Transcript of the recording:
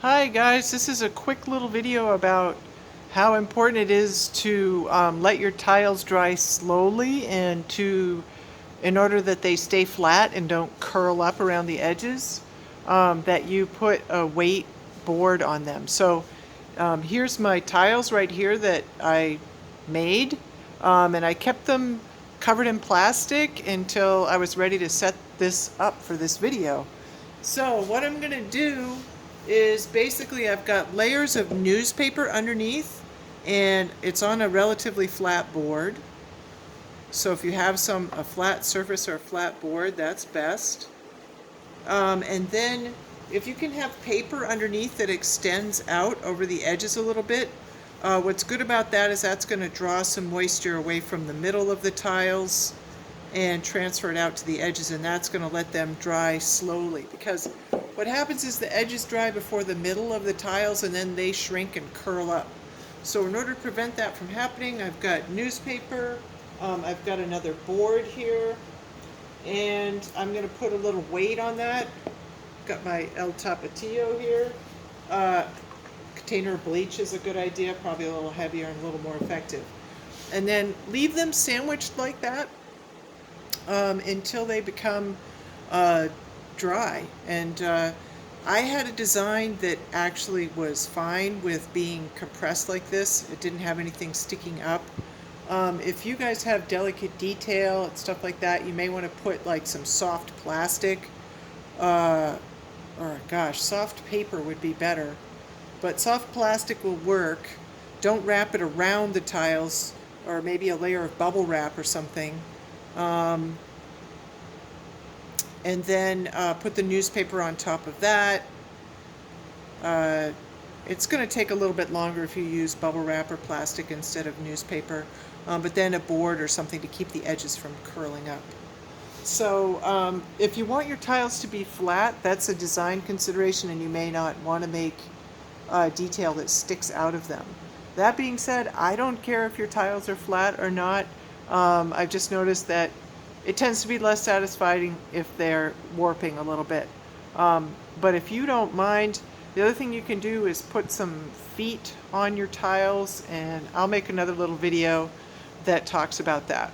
Hi guys, this is a quick little video about how important it is to let your tiles dry slowly and in order that they stay flat and don't curl up around the edges, that you put a weight board on them. So here's my tiles right here that I made, and I kept them covered in plastic until I was ready to set this up for this video. So what I'm gonna do is basically I've got layers of newspaper underneath, and it's on a relatively flat board. So if you have a flat surface or a flat board, that's best. And then if you can have paper underneath that extends out over the edges a little bit, what's good about that is that's going to draw some moisture away from the middle of the tiles and transfer it out to the edges, and that's going to let them dry slowly, because what happens is the edges dry before the middle of the tiles and then they shrink and curl up. So in order to prevent that from happening, I've got newspaper, I've got another board here, and I'm going to put a little weight on that. Got my El Tapatio here. Container of bleach is a good idea, probably a little heavier and a little more effective. And then leave them sandwiched like that until they become dry. And I had a design that actually was fine with being compressed like this. It didn't have anything sticking up. If you guys have delicate detail and stuff like that, you may want to put like some soft plastic, or gosh, soft paper would be better. But soft plastic will work. Don't wrap it around the tiles, or maybe a layer of bubble wrap or something. And then put the newspaper on top of that. It's going to take a little bit longer if you use bubble wrap or plastic instead of newspaper, but then a board or something to keep the edges from curling up. So if you want your tiles to be flat, that's a design consideration, and you may not want to make detail that sticks out of them. That being said, I don't care if your tiles are flat or not. I've just noticed that it tends to be less satisfying if they're warping a little bit. But if you don't mind, the other thing you can do is put some feet on your tiles, and I'll make another little video that talks about that.